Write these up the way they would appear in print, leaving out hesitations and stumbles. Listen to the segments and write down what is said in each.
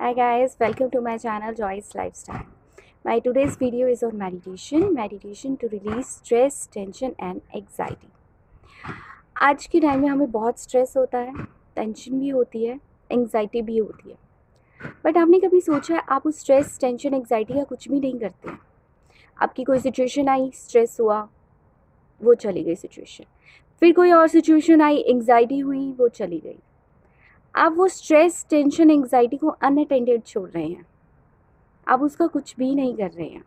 Hi guys, welcome to my channel Joy's Lifestyle. My today's video is on meditation to release stress, tension and anxiety. आज के time में हमें बहुत stress होता है, tension भी होती है, एंग्जाइटी भी होती है। बट आपने कभी सोचा है आप उस स्ट्रेस, टेंशन, एंग्जाइटी का कुछ भी नहीं करते हैं। आपकी कोई सिचुएशन आई, स्ट्रेस हुआ, वो चली गई सिचुएशन। फिर कोई और सिचुएशन आई, एंग्जाइटी हुई, वो चली गई। आप वो स्ट्रेस, टेंशन, एंग्जाइटी को अनअटेंडेड छोड़ रहे हैं। आप उसका कुछ भी नहीं कर रहे हैं।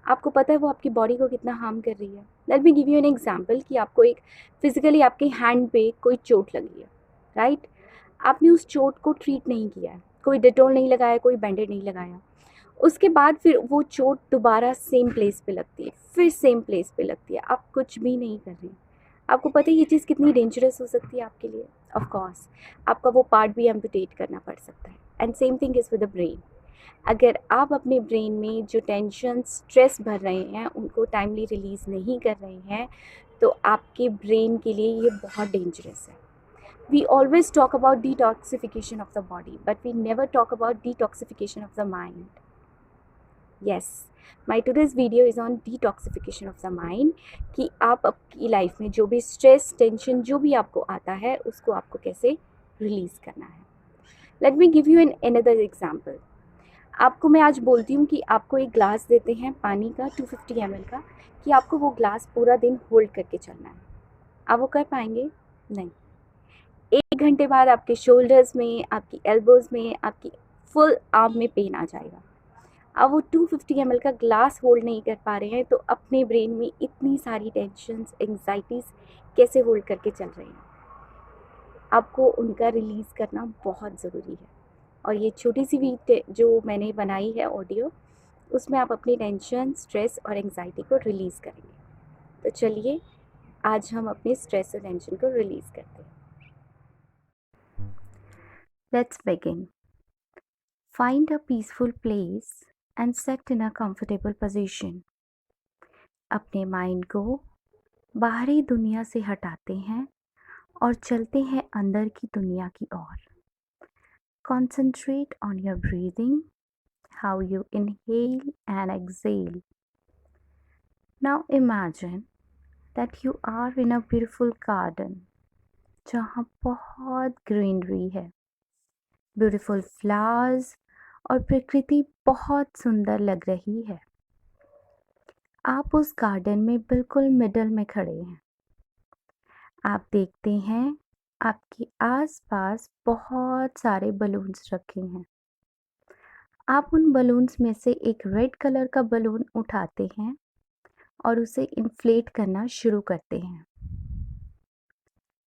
आपको पता है वो आपकी बॉडी को कितना हार्म कर रही है। Let me give you an example कि आपको एक फिजिकली आपके हैंड पे कोई चोट लगी है, राइट? आपने उस चोट को ट्रीट नहीं किया है, कोई डेटॉल नहीं लगाया, कोई बैंडेड नहीं लगाया। उसके बाद फिर वो चोट दोबारा सेम प्लेस पे लगती है, फिर सेम प्लेस पे लगती है। आप कुछ भी नहीं कर रहे हैं। आपको पता है ये चीज़ कितनी डेंजरस हो सकती है आपके लिए। ऑफ कोर्स आपका वो पार्ट भी एम्पुटेट करना पड़ सकता है। And same thing is with the brain. अगर आप अपने ब्रेन में जो टेंशन, स्ट्रेस भर रहे हैं, उनको टाइमली रिलीज़ नहीं कर रहे हैं, तो आपके ब्रेन के लिए ये बहुत डेंजरस है। We always talk about detoxification of the body, but we never talk about detoxification of the mind. Yes, my today's video is on detoxification of the mind कि आप आपकी लाइफ में जो भी स्ट्रेस, टेंशन जो भी आपको आता है, उसको आपको कैसे रिलीज़ करना है। Let me give you an another example. आपको मैं आज बोलती हूँ कि आपको एक ग्लास देते हैं पानी का 250 ml का, कि आपको वो ग्लास पूरा दिन होल्ड करके चलना है। आप वो कर पाएंगे? नहीं। 1 घंटे बाद आपके शोल्डर्स में, आपकी एल्बोज़ में, आपकी फुल आर्म में पेन आ जाएगा। अब वो 250 ml का ग्लास होल्ड नहीं कर पा रहे हैं, तो अपने ब्रेन में इतनी सारी टेंशन्स, एंग्जाइटीज़ कैसे होल्ड करके चल रहे हैं। आपको उनका रिलीज़ करना बहुत ज़रूरी है। और ये छोटी सी भी जो मैंने बनाई है ऑडियो, उसमें आप अपनी टेंशन, स्ट्रेस और एंग्जाइटी को रिलीज़ करेंगे। तो चलिए आज हम अपने स्ट्रेस और टेंशन को रिलीज़ करते हैं। Let's begin. Find a peaceful place and set in a comfortable position. अपने माइंड को बाहरी दुनिया से हटाते हैं और चलते हैं अंदर की दुनिया की ओर। Concentrate on your breathing, how you inhale and exhale. Now imagine that you are in a beautiful garden जहाँ बहुत ग्रीनरी है, ब्यूटीफुल फ्लावर्स और प्रकृति बहुत सुंदर लग रही है। आप उस गार्डन में बिल्कुल मिडल में खड़े हैं। आप देखते हैं आपके आसपास बहुत सारे बलून्स रखे हैं। आप उन बलून्स में से एक रेड कलर का बलून उठाते हैं और उसे इन्फ्लेट करना शुरू करते हैं।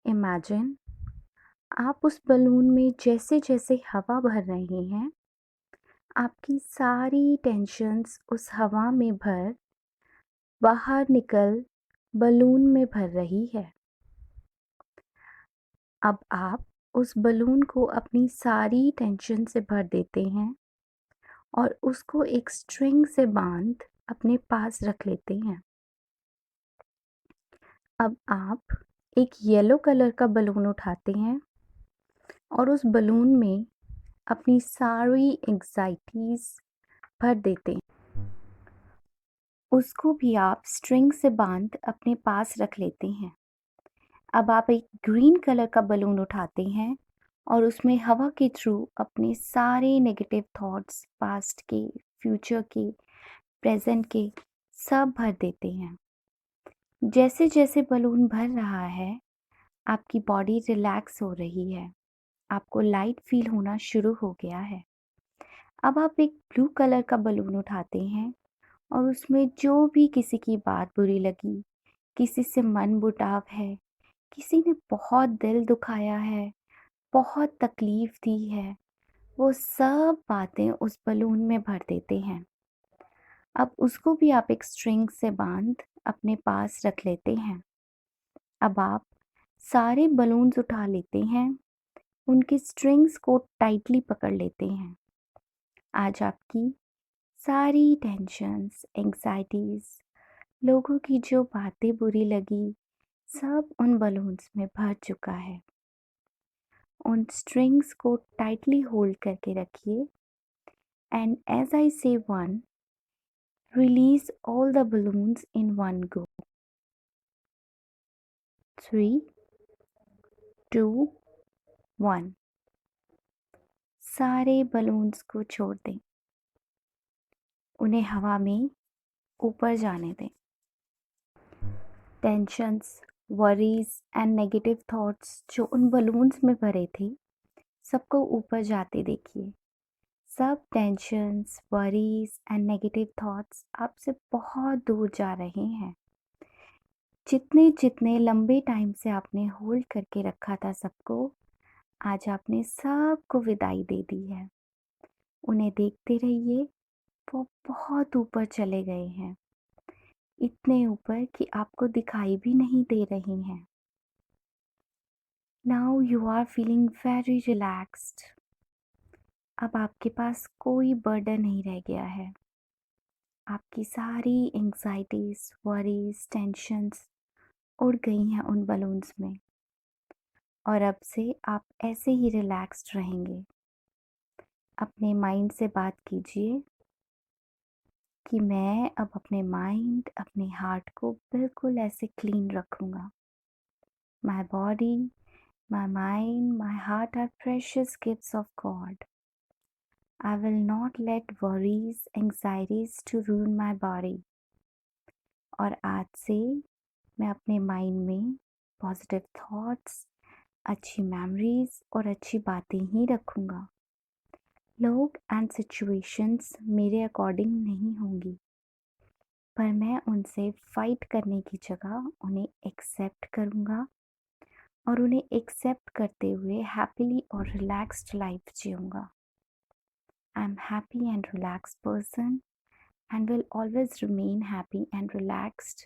इमेजिन आप उस बलून में जैसे जैसे हवा भर रहे हैं, आपकी सारी टेंशन्स उस हवा में भर बाहर निकल बलून में भर रही है। अब आप उस बलून को अपनी सारी टेंशन से भर देते हैं और उसको एक स्ट्रिंग से बांध अपने पास रख लेते हैं। अब आप एक येलो कलर का बलून उठाते हैं और उस बलून में अपनी सारी एंग्जाइटीज़ भर देते हैं। उसको भी आप स्ट्रिंग से बांध अपने पास रख लेते हैं। अब आप एक ग्रीन कलर का बलून उठाते हैं और उसमें हवा के थ्रू अपने सारे नेगेटिव थॉट्स, पास्ट के, फ्यूचर के, प्रेजेंट के, सब भर देते हैं। जैसे जैसे बलून भर रहा है, आपकी बॉडी रिलैक्स हो रही है, आपको लाइट फील होना शुरू हो गया है। अब आप एक ब्लू कलर का बलून उठाते हैं और उसमें जो भी किसी की बात बुरी लगी, किसी से मन मुटाव है, किसी ने बहुत दिल दुखाया है, बहुत तकलीफ दी है, वो सब बातें उस बलून में भर देते हैं। अब उसको भी आप एक स्ट्रिंग से बांध अपने पास रख लेते हैं। अब आप सारे बलून्स उठा लेते हैं, उनकी स्ट्रिंग्स को टाइटली पकड़ लेते हैं। आज आपकी सारी टेंशन्स, एंग्जाइटीज़, लोगों की जो बातें बुरी लगी, सब उन बलून्स में भर चुका है। उन स्ट्रिंग्स को टाइटली होल्ड करके रखिए And as I say one, release all the balloons in one go. 3, 2, 1. सारे बलून्स को छोड़ दें, उन्हें हवा में ऊपर जाने दें। Tensions, worries and negative thoughts जो उन बलून्स में भरे थे, सबको ऊपर जाते देखिए। सब tensions, worries and negative thoughts आपसे बहुत दूर जा रहे हैं। जितने जितने लंबे टाइम से आपने होल्ड करके रखा था सबको, आज आपने सबको विदाई दे दी है। उन्हें देखते रहिए, वो बहुत ऊपर चले गए हैं, इतने ऊपर कि आपको दिखाई भी नहीं दे रही हैं। Now you are feeling very relaxed. अब आपके पास कोई बर्डन नहीं रह गया है। आपकी सारी एंग्जाइटीज, वरीज, टेंशन्स उड़ गई हैं उन बलून्स में, और अब से आप ऐसे ही रिलैक्स्ड रहेंगे। अपने माइंड से बात कीजिए कि मैं अब अपने माइंड, अपने हार्ट को बिल्कुल ऐसे क्लीन रखूँगा। My body, my mind, my heart are precious gifts of God. I will not let worries, anxieties to ruin my body. और आज से मैं अपने माइंड में पॉजिटिव थॉट्स, अच्छी मेमोरीज और अच्छी बातें ही रखूँगा। लोग एंड सिचुएशंस मेरे अकॉर्डिंग नहीं होंगी, पर मैं उनसे फाइट करने की जगह उन्हें एक्सेप्ट करूँगा और उन्हें एक्सेप्ट करते हुए हैप्पीली और रिलैक्स्ड लाइफ जीऊँगा। I am happy and relaxed person and will always remain happy and relaxed